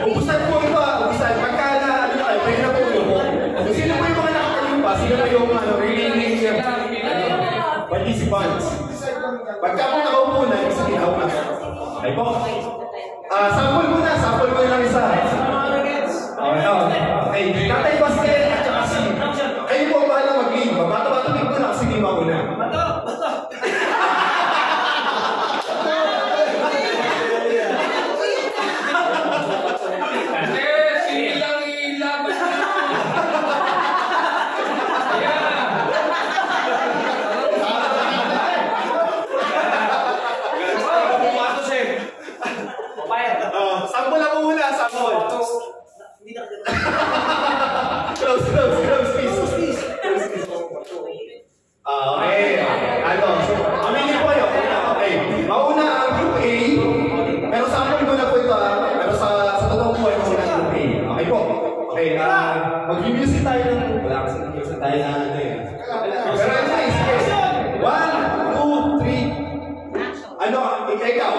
Ubusan po ito, ubusan. Pagka na, ano na kayo, pwede na po yung sino po yung mga nakatalim pa? Sino na yung really participants? Pagka po nakaupo na, yung sabihin ako na. Okay po. Sample muna lang isa. Okay, Tatay Basket at saka si. Kayo po ang bahala mag-lead. Bato-bato-lead ko na kasi di mauna. Bato! Sample lang muna, sample. Hindi na close, please. Okay. Ano? So, aminin po kayo. Okay. Mauna ang group A. Pero sample ko na po ito. Pero sa totoong buhay, mauna ang group A. Okay po. Okay. Mag-music tayo ng... Wala kasi mag-music tayo na ano eh. Pero nice. 1, 2, 3. Ano? Ikaw.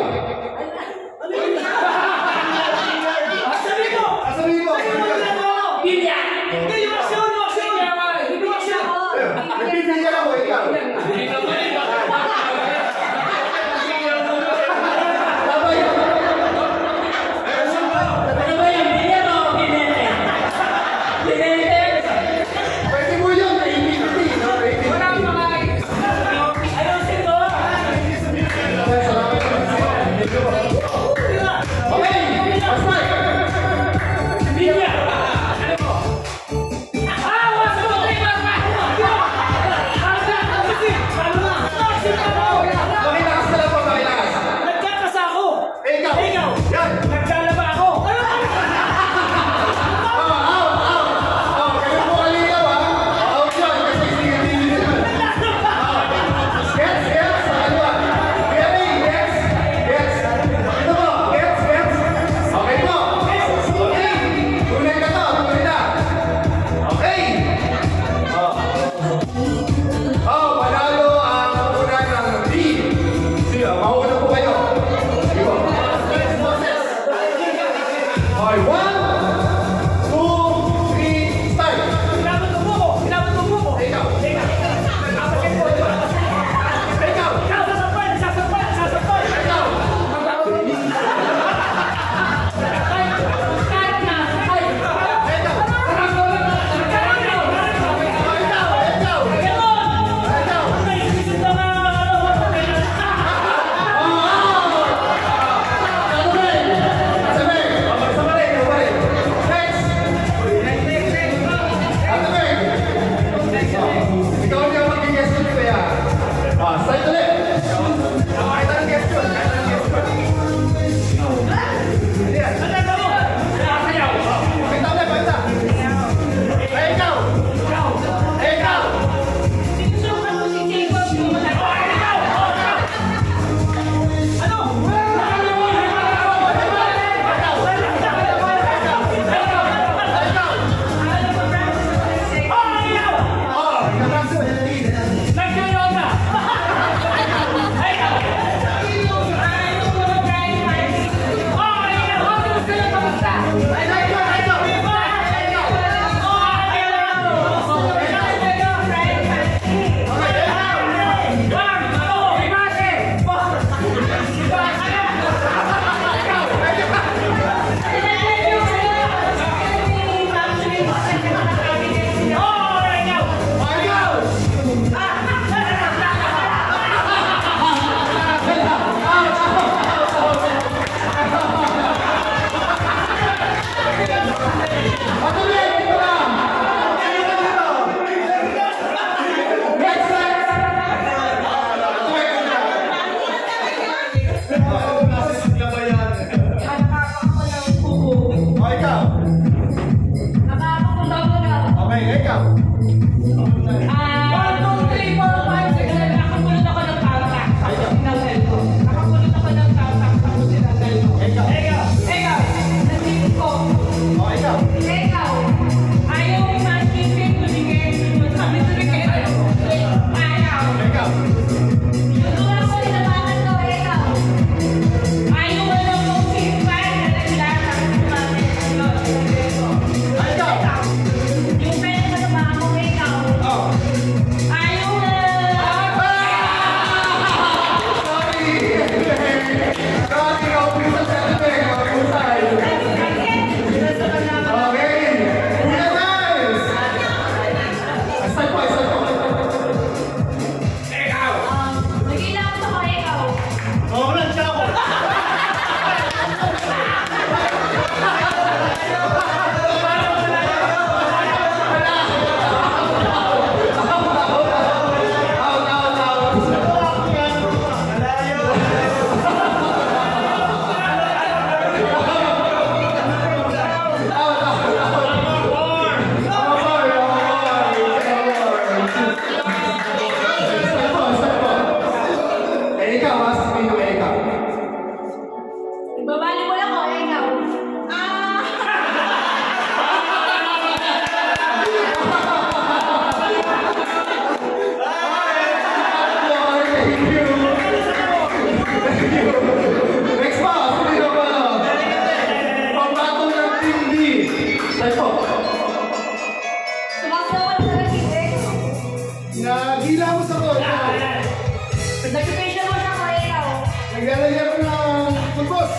Naglalagyan ko ng pulbos.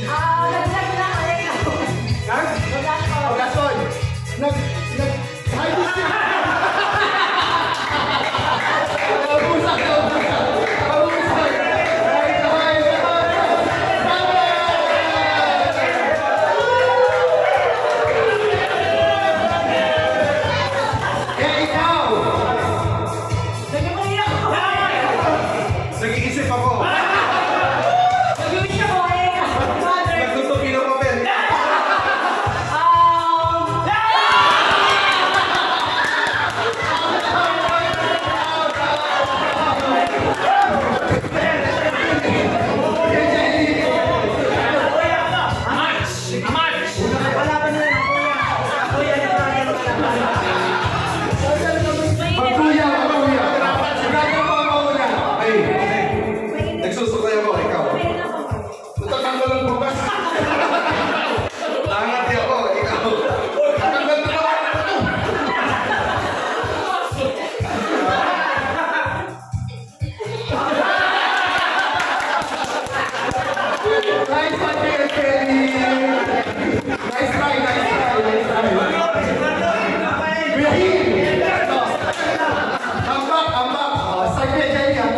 Naglag lang ay ikaw. Ha? Pagkason. Nag-high siya. Nabusak. Nag-iisip ako. Nag-iwis ako ay ikaw. Nagtutupi ng papel. Nagsusukay ako, ikaw. Tatanggal ang bukas. Angati ako, ikaw. Tatanggal na ako. Nice one, Kelly. Nice try. Biyahin. Ambak. Saglit dyan yan.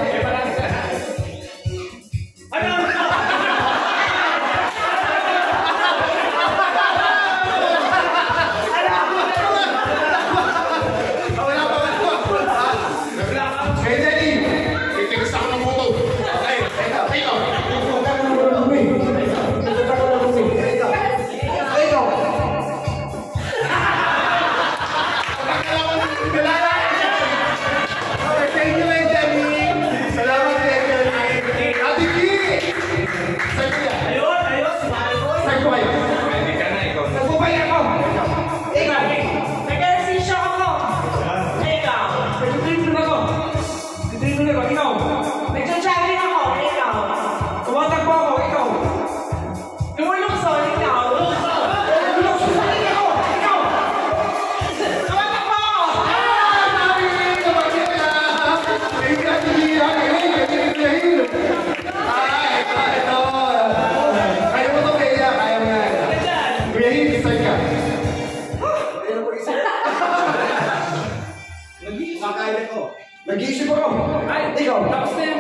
Nag-iisip ako. Ay, ikaw. Tapos na yun.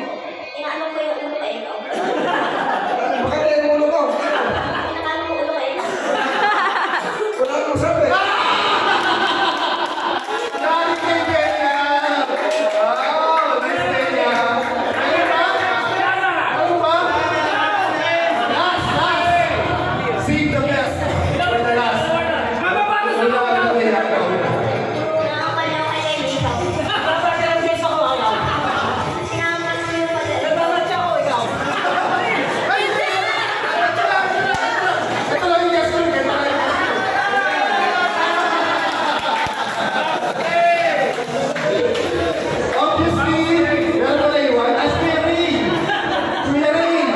Inaano ko yung ulo ay ikaw. Bakit na yung ulo ko? Inaano ko ulo ay ikaw. Wala akong sabi. Dali kay Kenya! Wow! Nice Kenya! Ano ba? Last! Sing the best! For the last! Ito lang yung yes ko. Obviously, meron na iwan. As Kuya Ray! Kuya Ray!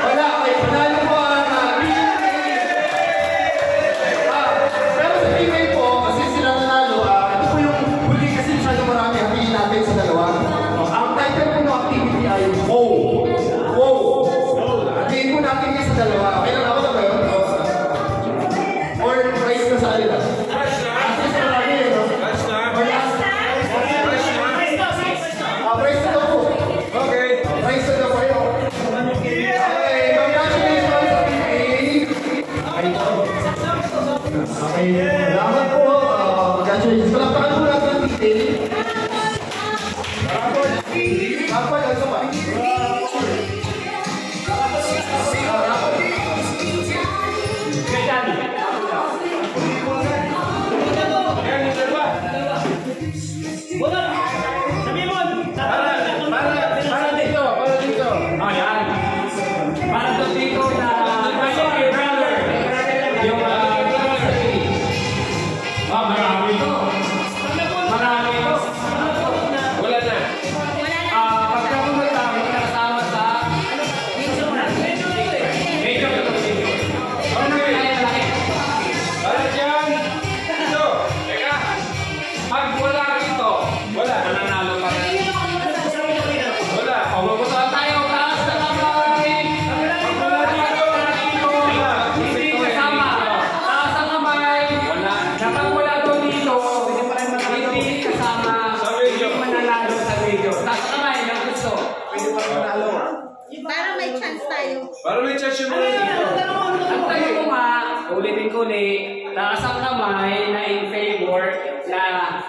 Wala, okay. Panalo po ang pero sa teammate po, kasi sila nanalo, ito po yung huli kasi masyado marami hatiin natin sa dalawa. Ang title po ng activity ay Wow! Wow! Hatiin po natin yan sa dalawa. Okay lang ako na ba yun? Or price na sa alila? Kasi sa marami yun, no? Or last? Price na daw po. Okay. Price na daw po yun. Okay, congratulations sa teammate. Okay, salamat po. Congratulations. Palakpakan po natin ang teammate. Rapol, ano ba?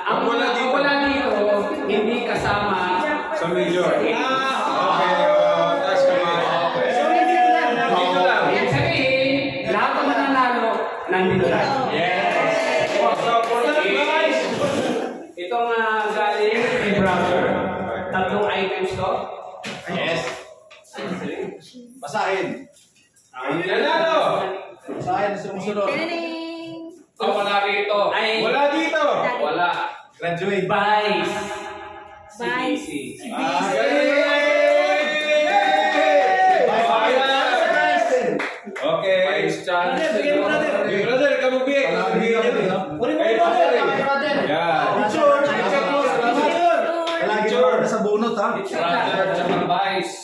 ang wala dito, hindi kasama Sa major. Okay. Taas ka mga. Dito lang. Ibig sabihin, lahat ng mananalo, nandito lang. Yes. So, for that guys. Itong galing kay brother, tatlong items to. Yes. Basahin. Nanalo. Basahin na sumusunod. Wala rito. Ay, Wala dito. wala. Graduate. Vice. Vice. CBC. Okay. Vice Chancellor. Big brother, kamu big. Lagi sa bunot ha. Brother, tsaka Vice.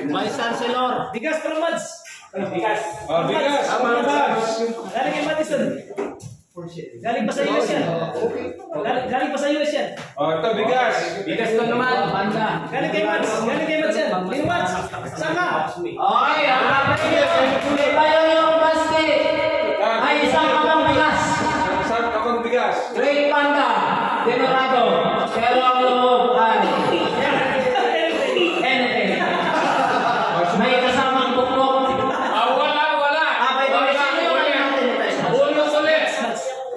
Vice Chancellor. Bigas from Mads. Bigas. Oh, bigas. Galing kay Madison. Galing pa sa US yan. Galing pa sa US yan. Oh, ito bigas. Bigas to naman. Banda. Galing kay Mads. Galing kay Mads yan. Lino Mads. Saan ka? Oy, ang kapatid. Tayo yung basti. Ay, isang kapang bigas. Saan ka bang bigas? Great Panda. Denorado. Pero ang loob ay anything. May kasamang bukbok. Wala. Abay, Bonus ulit.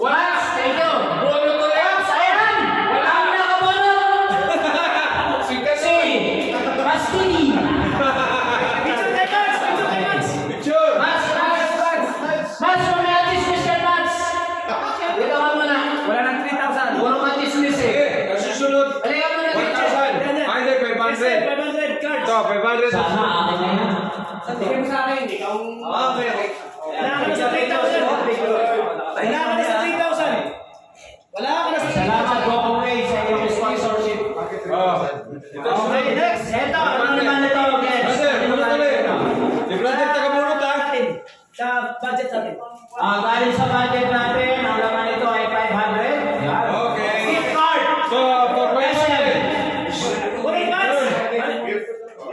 Wala. Thank you. Bonus ulit. Ayan! Ang nakabunot! Si kasi. Basti! Picture kay Mads. Picture kay Mads. Picture. Mas, may atismis yan, Mas! Dito ka muna. Wala nang 3,000. Walang atismis eh. Sige, nasusunod. Halika muna dito. 1,000. Ay, hindi, 500. 500 cards. Ito, 500. Sana, akin na yan. Bigyan mo sa akin. Ikaw. Okay. Wala ka na sa 3,000. Wala ka na sa 3,000. Wala ka na sa 3,000. Salamat, Gokongway, sa iyong sponsorship. Oh. Okay, next. Eto, ano naman ito, Gens? Brother, Ano bunot naman ulit. ito? Big brother, taga-bunot ha. Sa budget natin. Galing sa budget natin, ang laman nito ay 500. Yan. Okay. Gift card. So, for 500. Okay, Mads.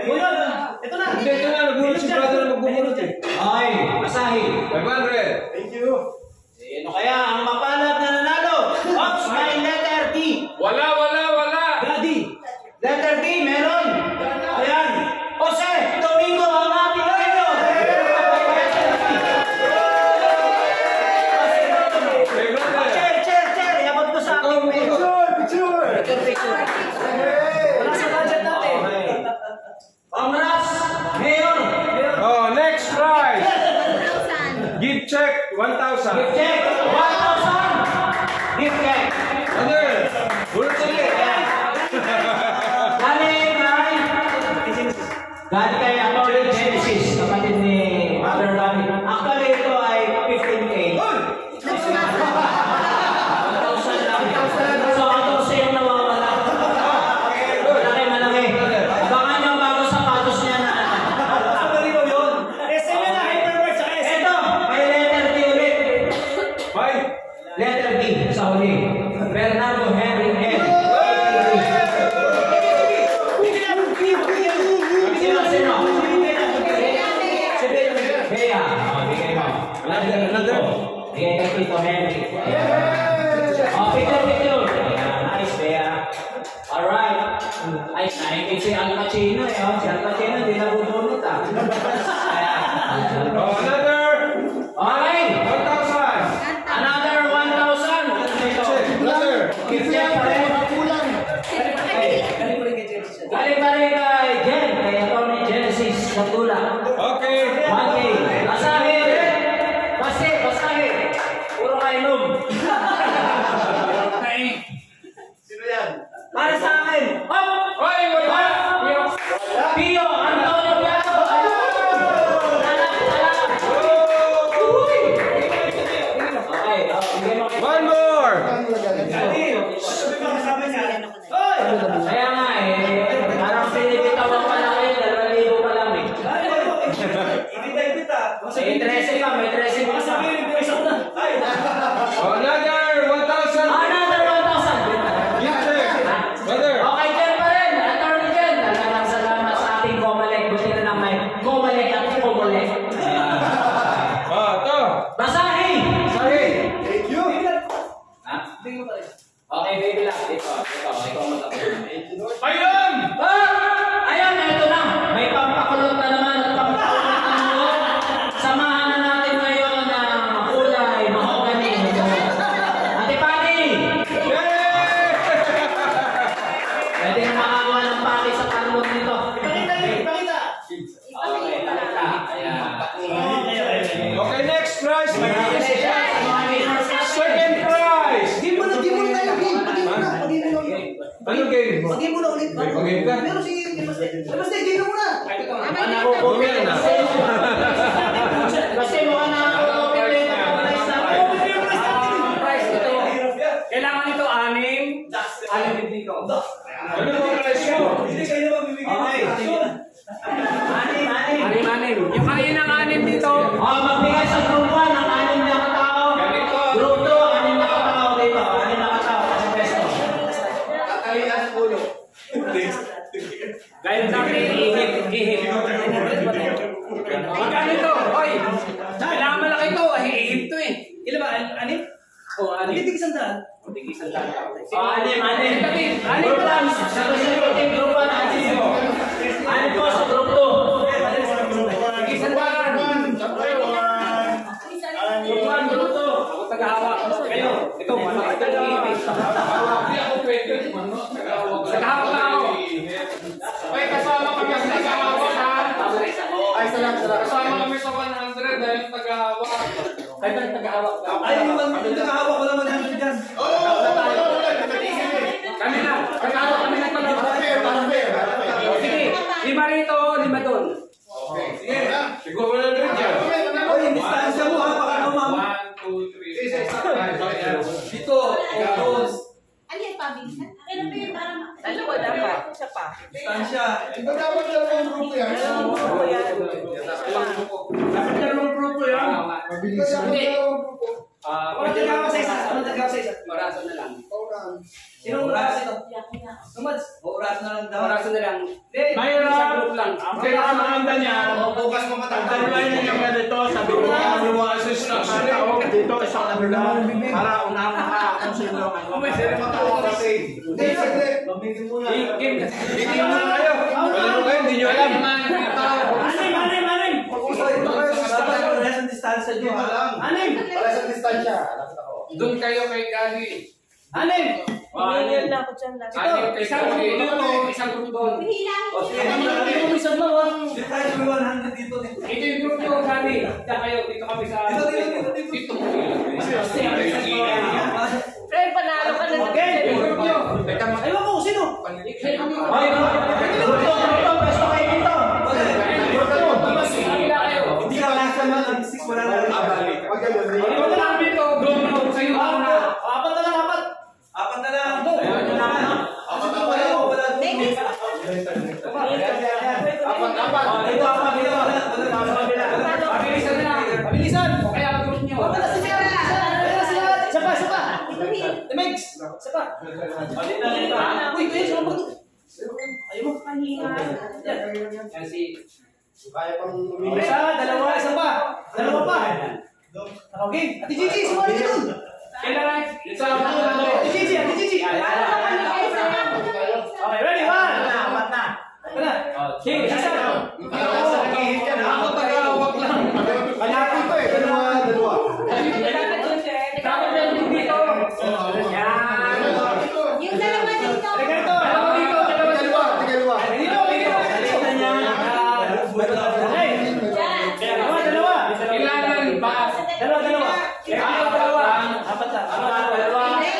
Bunot. Ito na. Hindi, ito na. Nagbunot si brother na magbubunot eh. Ay, Asahi. 500. Thank you. Sino kaya ang mapalad na nanalo? Ops, may letter D. Wala. Gadi. Letter D, meron. Ayan. Jose Domingo, ang ating kayo. Big brother. Chair. Iabot ko sa akin. Picture. Wala sa budget natin. Okay. Congrats, Mayor. Oh, next prize. Gift check, 1,000. Gift check, 1,000. Gift check. Brother, bunot ulit. Galing kay Atty. Genesis, kapatid ni Mother Rami. Actually, ito ay 15K. 1,000 lang. So, 14 yung nawawala. Malaki. Abangan nyo ang bagong sapatos niya na ano. SM na Hypermart sa SM. Ito, may letter D ulit. Bye. Letter D sa huli. Bernardo Henry N. Sino? Bea. Bigay mo. Another. Bigay kay Tito Henry. Picture. Nice, Bea. Alright. Ay, naingin si Al Pacino eh. Si Al Pacino, hindi nabubunot ah. Oh, another. Okay. 1,000. Another 1,000. Brother. Gift check pa rin. Galing pa rin kay Jen, kay Atty. Genesis Katula. Okay. 1K. Basahe. Basahe. Puro kainom. Sino yan? Para sa akin. Hop! Hoy, wala. Pio, Antonio Piato. Okay, bigyan mo kay- One more. Kaya nga eh, parang pinipitaw mo pa lang eh, 2,000 pa lang eh. May 13 ka, may 13 ka. Oh, another 1,000. Another 1,000. Gift check. Brother. Okay, Jen pa rin. Attorney Jen. Talagang salamat sa ating Comelec. Buti na lang may Comelec at Comelec. Oh, ito. Basahin! Sorry. Thank you. Ha? Okay, baby lang. Ito. Ikaw matapos. Ayun! Ayan, ito na. May pampakulot na naman at pampakulot na naman. Samahan na natin ngayon ng kulay, mahogany. Ate Pani! Pwede na makakuha ng paki sa karlot nito. Ipakita! Okay, pakita. Ayan. Okay, next prize. Second prize. Game mo na tayo, game. Ano game? Pag-game mo na ulit. Pag-game ka? Meron si Basta, game mo na. Okay na. Kasi mukha na open din ang prize natin. Prize ito. Kailangan ito 6. 6 dito. Ano ba prize mo? Hindi kayo magbibigay. Anim. Yung kanina ng 6 dito. Magbigay sa group 1 ng 6 na katao. Group 2, 6 na katao dito. 6 na katao. Kakalian sa ulo. Gaya natin ihip. Magkano ito? Hoy! Kailangan malaki ito. Ihip to eh. Ilan ba? Anim? O, ano? Hindi sandaan. Anim. Group 1. Sabi group 1. 6 po sa group 2. Group 1, group 2. Ako tagahawak. Kayo. Ito, malaki ito yung ihip. Hindi ako pwede. Tagahawak na ako. Ay, kasama kami sa tagahawak ha. Ay, salamat. Kasama kami sa 100 dahil tagahawak. Kayo ba tagahawak? Ay, yung nakahawak ko naman ang dyan. Kami na. Tagahawak kami na pala. Para fair. Sige. 5 rito, 5 doon. Sige. Siguro na rin dyan. Oy, distansya mo ha, baka naman. 1, 2, 3. Dito, dos. Ano yan, pabilisan? Akin na ba yun para Dalawa dapat. Isa pa. Distansya. Ito dapat dalawang grupo yan. Dapat dalawang grupo yan. Mabilis. Dalawang grupo. Ano tagawa sa isa? Orasan na lang. Sinong oras ito? Tumads. Oras na lang daw. Orasan na lang. Mayroon. Isang group lang. Ang pinakamaganda niya, Bukas mo matanda. tagline niya ganito, sabi ko mga assistant tao, dito isang ano lang, para unahan na kung sino. Hindi, saglit. Mabigyan muna. Game kasi. Hindi mo na kayo. Wala mo kayo, hindi nyo alam. Anim! Pag-usay ito kayo sa distansya nyo ha. Anim! Wala sa distansya. Nakita ko. Doon kayo kay Kali. Anim! Pinilan na ako dyan lang. Isang group dito, isang group doon. Hilang. Hindi mo isang mo ha. Hindi tayo may 100 dito. Ito yung group nyo, Kali. Diyan kayo, dito kami sa... Dito. Fred, panalo ka na. Yung group nyo. Ayaw ko, sino? Ay, pwesto kayo dito. Kabila kayo. Hindi ka lasa na ang 6 wala na rin. Ito na lang dito, group nyo. Sa'yo na. Apat na lang. Apat na lang. Apat na wala. Wala. Pabilisan na lang. Pabilisan. O kaya ang group nyo. Isa pa. Mix. Isa pa. Uy, kuya, sino ba ito? Ayaw mo. Yan si... Kaya pang Isa, dalawa, isa pa. Dalawa pa. Okay. Ate Gigi, sumali ka dun. Kailangan. Isa lang ako na to. Ate Gigi. Okay, ready? One. Apat na. Wala. Sige, isa. Ako tagahawak lang. Kalapit to eh. Dalawa. Dapat yan dito. Yan. Yung dalawa dito. Teka ito. Dalawa dito, dalawa dito. Dalawa. Dito. Okay. Dalawa. Kailangan ba? Dalawa. Kailangan dalawa. Apat na. Dalawa.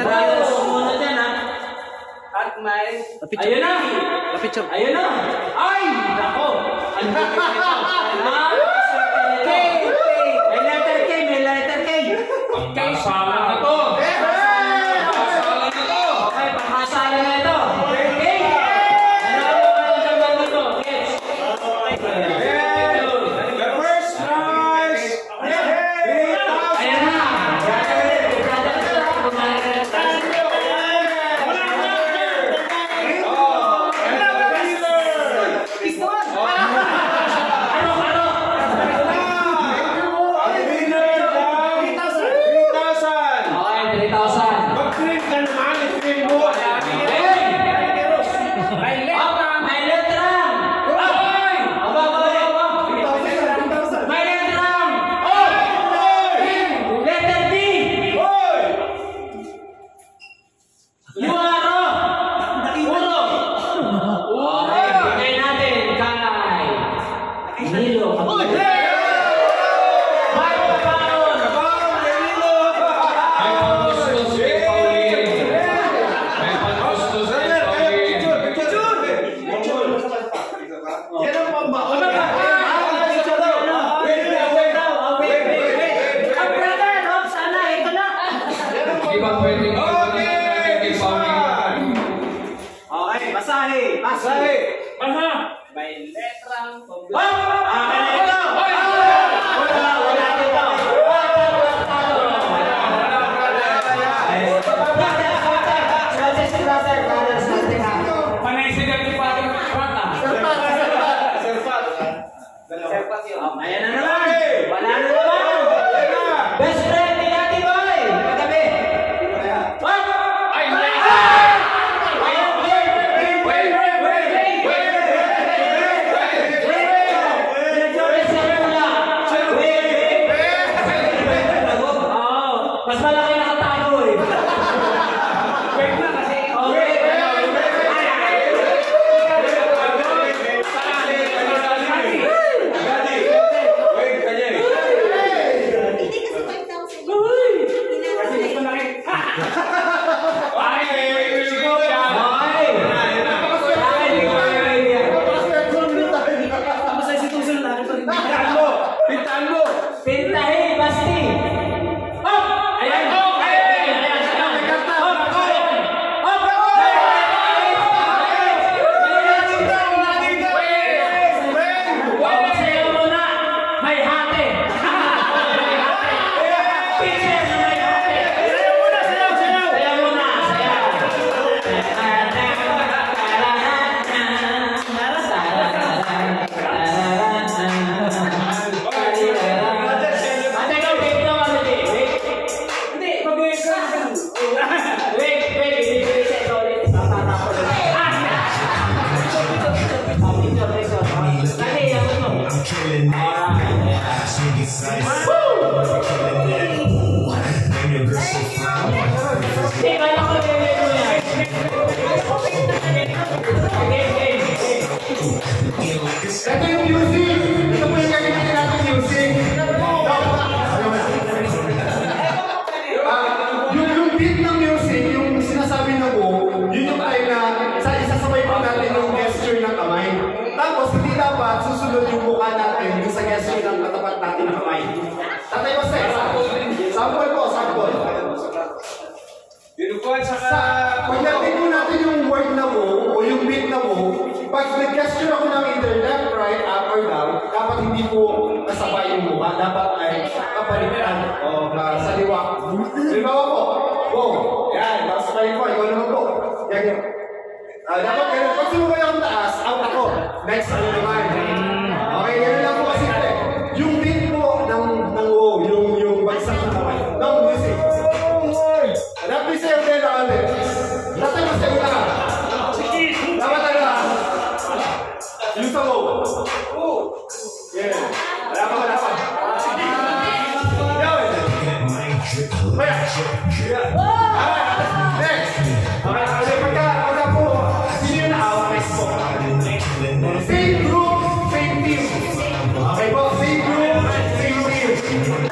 Brothers muna dyan, ha? At may... Ayun na! Ayun na! Ay! Nako! Ang dikit nito. May letter K! May letter K! Pagkasalan na to! Pagkasalan na to! Okay, pagkasalan na ito! K! Ano ang naman nito? Yes! The first prize! Ayan na! Ito yung music! Ito po yung gagawin natin music! Yung beat ng music, yung sinasabi na mo, yun yung time na isasabay pa natin yung gesture ng kamay. Tapos, hindi dapat susunod yung mukha natin sa gesture ng katapat natin ng kamay. Tatay mo sa sample po, sample. Pag natin po natin yung word na mo, o yung beat na mo, pag nag-gesture ako ng either left, right, up, or down, dapat hindi po kasabay yung mukha. Dapat ay kapalitan o sa liwa. Halimbawa po, wow, yan, sabay ko, ikaw naman po. Yan. Dapat ganun, pag sumubay akong taas, out ako. Next, ano naman. Okay, ganun lang po kasi. Yung beat po ng wow, yung bagsak na kamay. No music. Dapat sa'yo din na kami. Dapat mas sa'yo na ka. Dapat talaga. Yung sa mo. Yeah. Wala pa. Yun. Kaya. Next. Okay, pagka po, sino yung naawa? Next po. Same group, same team. Okay po, same group, same team.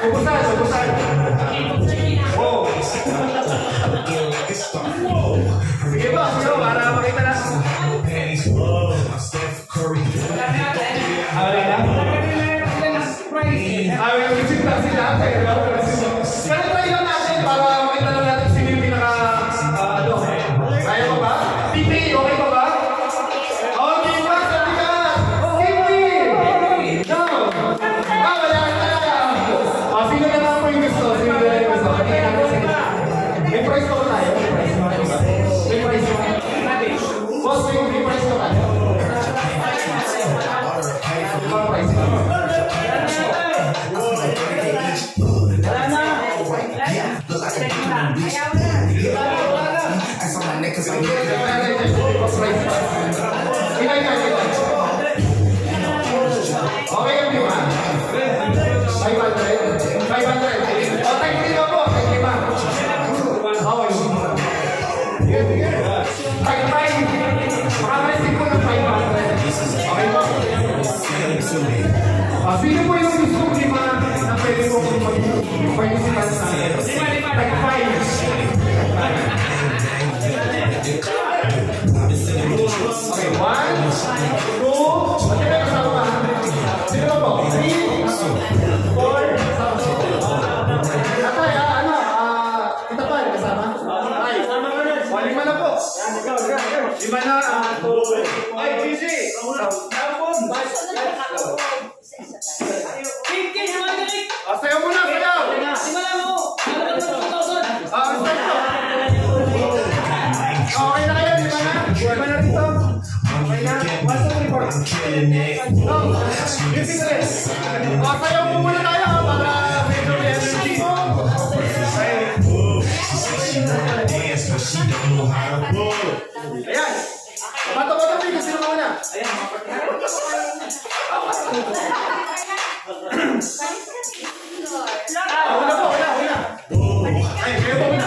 Ubusan. Oh. Okay yung lima? 500? 500? O, tayo lima po, tayo lima. Okay. Tayo 5. Makamasin ko ng 500. Okay po? Sino po yung gusto lima na pwede po mag-participant sa akin? Tayo 5. Okay, 1, 2, okay, kasama ka. Sino po? 3, 4, Atay, kita pa, kasama? Ay, lima na po. Lima na, ay, GG! Sayaw mo na, sayaw! Okay na kayo, lima na? Lima na rito? Okay na? 1, 2, 3, 4. Music ulit. Sayaw mo muna tayo para medyo may energy. Ayan! Bato-bato mo yung sino muna. Ayan. Una po, una. Ay, kayo po muna.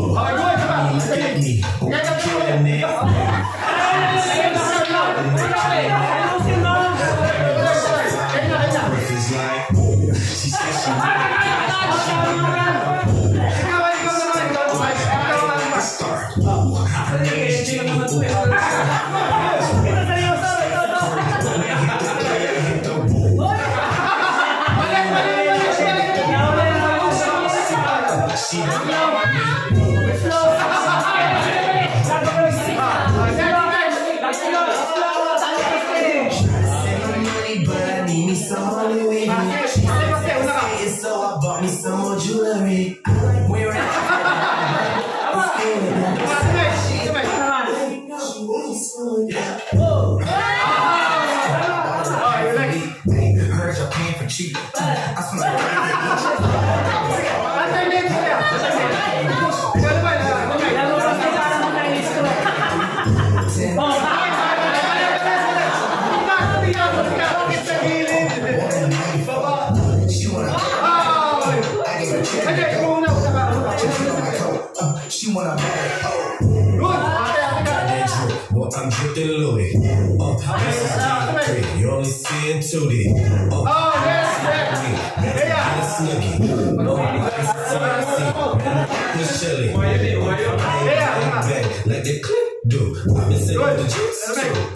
Okay, go, isa pa. I'm drifting Louis. You only see it 2D. Oh, yes, Chili. Like the clip do. I've been sitting with the juice.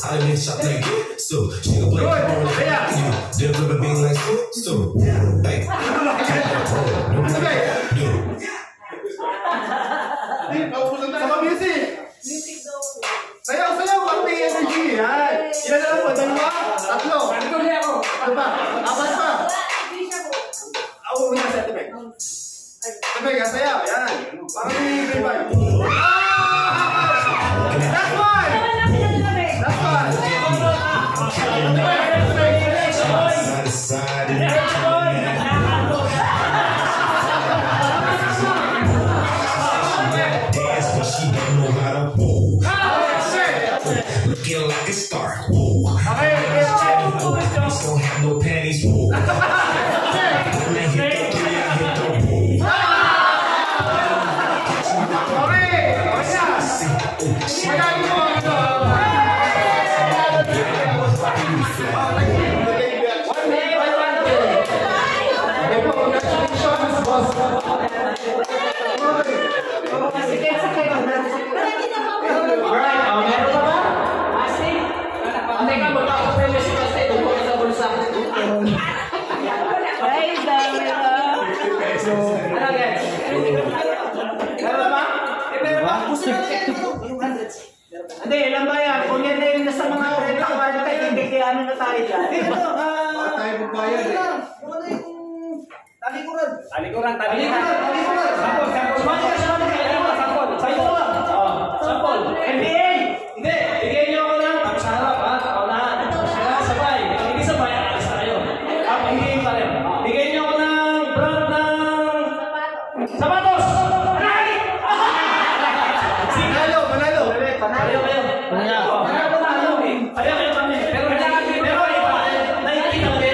I've been shot like this. So she can play you. They'll flip a bean like so. Hey. Sama music. Sayaw, parang may energy. Yan. Ilan na lang po? 2? 3? Ano pa? 4 pa? Ako, una sa Tibek. Tibek, sayaw. Yan. Parang may revive. Last one! Last one! Looking like a star. Whoa. Please don't have no panties. Whoa. When I hit the 3, I hit the whoa. Hindi, ilan ba yan? Kung yan na yung nasa mga 30-40, hindi kaya ano na tayo dyan. Tayo magbayad eh. Talikuran. Sampol. NBA! Hindi, bigyan niyo ako ng pag-sarap, ha? Paunahan. Sabay. Hindi sabay, alis na kayo. Hindi pa rin. Bigyan niyo ako ng brand ng Sapatos! Manalo, manalo. Ayaw kayo. Ayaw kayo kami. Pero iba. Nakikita ko kayo.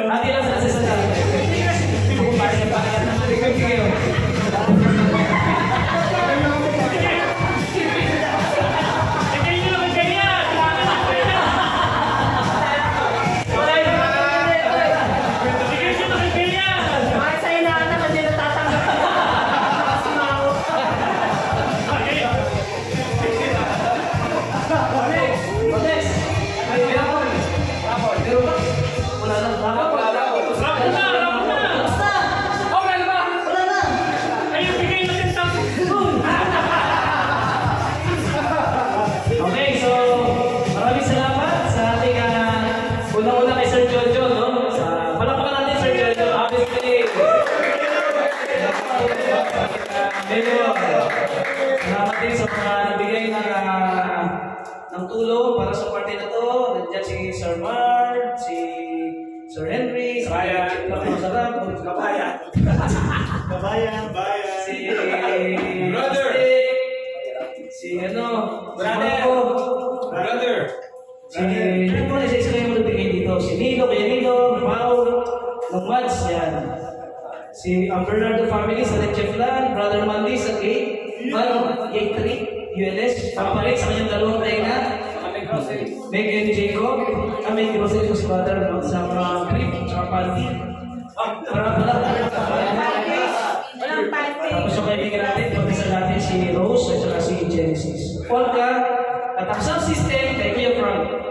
Ate lang sa sasal. Kung parang yung pakailan na bigay kayo. Salamat din sa mga nabigay ng tulong para sa party na to. Nandiyan si Sir Mar, si Sir Henry, si Masarap, Kabayan. Kabayan. Si Brother. Si Brother. Si isa kayo nabigay dito. Si Nilo, Paul, ng Mads, yan. Si Bernardo family sa Lecheflan, Brother Mandy sa Gate 3, ULS, papalit sa kanyang dalawang tainga, Meg and Jacob, kami grocery ko si Brother sa mga grip, sa panty. Walang panty. Tapos yung kaibigan natin, pag-isa natin si Rose at saka si Genesis. Polka, at ang sound system, kay Kuya Frank.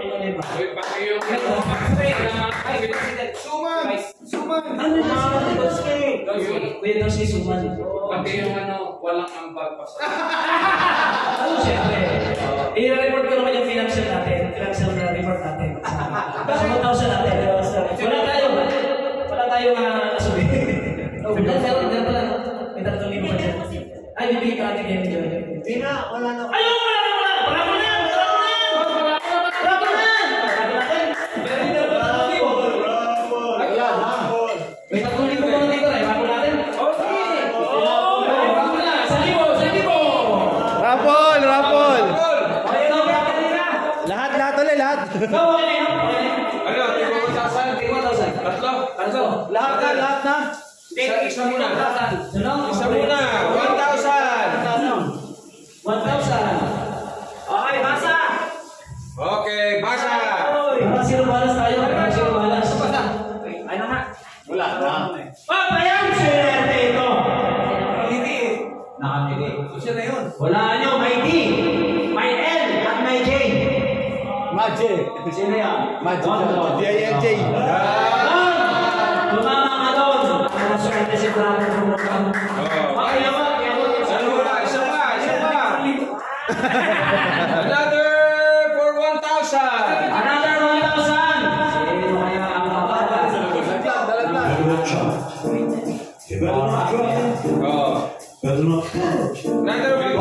Ano na si Kuya daw si Suman. Pati yung walang ambag pa sa... Ano siyempre? I-report ko naman yung financial na report natin. Sa 1,000 natin. Wala tayo nasubi. Meron pala. May 3,000 pa dyan. Ay, bibigay ka natin kayo medyo. Hindi na, wala na. Ayaw, wala na! May 3,000 pa dito na. Ibago natin. Rapol! Lahat ulit, lahat. Ano, 1,000? Tatlo? Lahat na. Isa muna. Isa muna. 1,000. 1,000. Okay, basa. Okay, basa. Sino balas tayo? Sino balas? Ay na. Wala na. Ayan, swerte ito. Nakapili. Siya na yun. Wala nyo, may D, may L, at may J. Magic. Sino yan? Magic. D-I-N-J. Tumama ka doon. Ang swerte si Brother. Okay naman. Isa pa. Another for 1,000. Another 1,000. Sino kaya ang kapata? Oh. Another 1,000.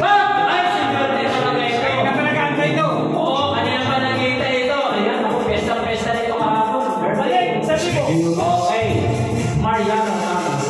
Ay, swerte ito na ito. Oo, kanina pa nakita ito. Ayan, ako, pesta rin ito kahapon. Balik, sabi mo. Okay. Mariano Ramos.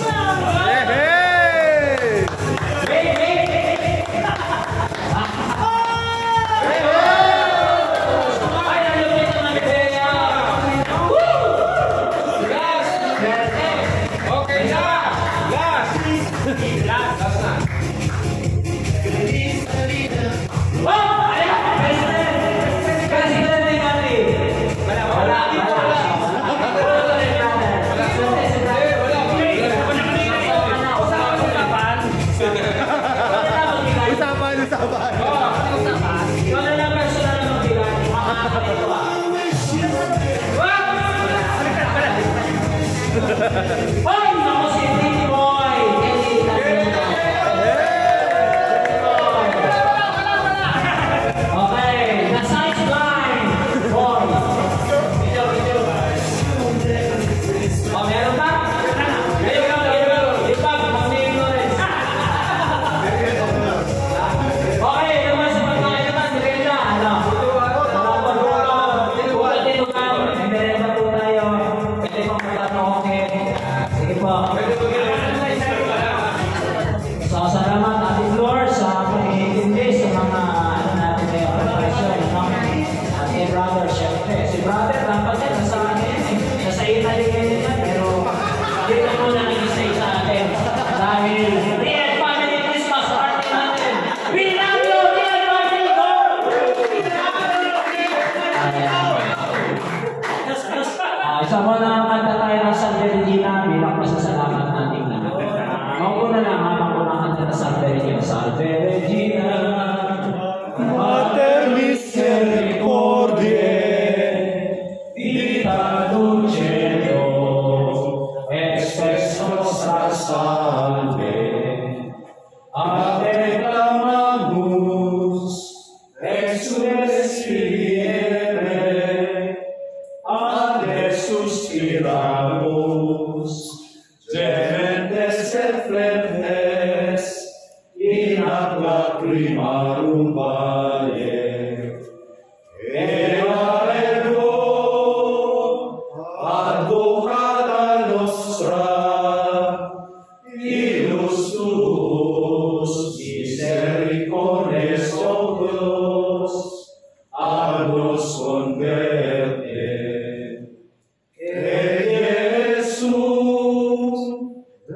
Hoy, ako si Titi Boy. Okay, the sideline. Boy. Oh, meron pa? Okay, naman sa pagkain naman, merenda. Ano? Merenda po tayo. Pwede pang magtanong. Sige Si brother, dapat yan, nasa ano yan eh. Nasa Italy ngayon yan, pero dito po nakikisay sa atin. Dahil, Riel Family Christmas party natin. Pinablo, Riel Family Go! Isa mo na kanta tayo ng Santa Regina bilang pasasalamat natin na. Mauna na habang kumakanta ng Santa Regina. Santa Regina, Mater Misericordiae, Vita Dulcedo, Expressos a salve, Ave clamamus, exuesciere, Ade suspiramus, gementes et flentes, in ac lacrimarum valle. Ea ergo, advocata nostra, ilus tuus, misericordes oculos, a nos converte.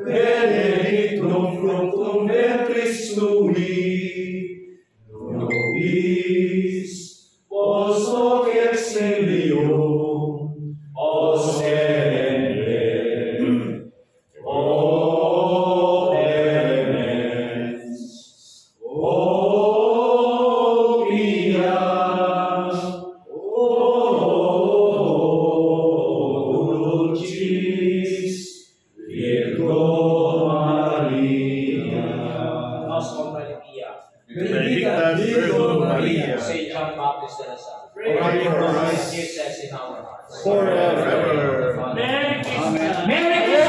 Benedictum fructum ventris tui, nobis, os hoc exilium, os erende, o clemens, o pia, o dulcis, Virgo Maria. Nostra Maria. Benedicta Virgo Maria. Saint John Baptist de la Salle. Pray for us. Jesus in our hearts. Forever. Merry Christmas. Merry Christmas.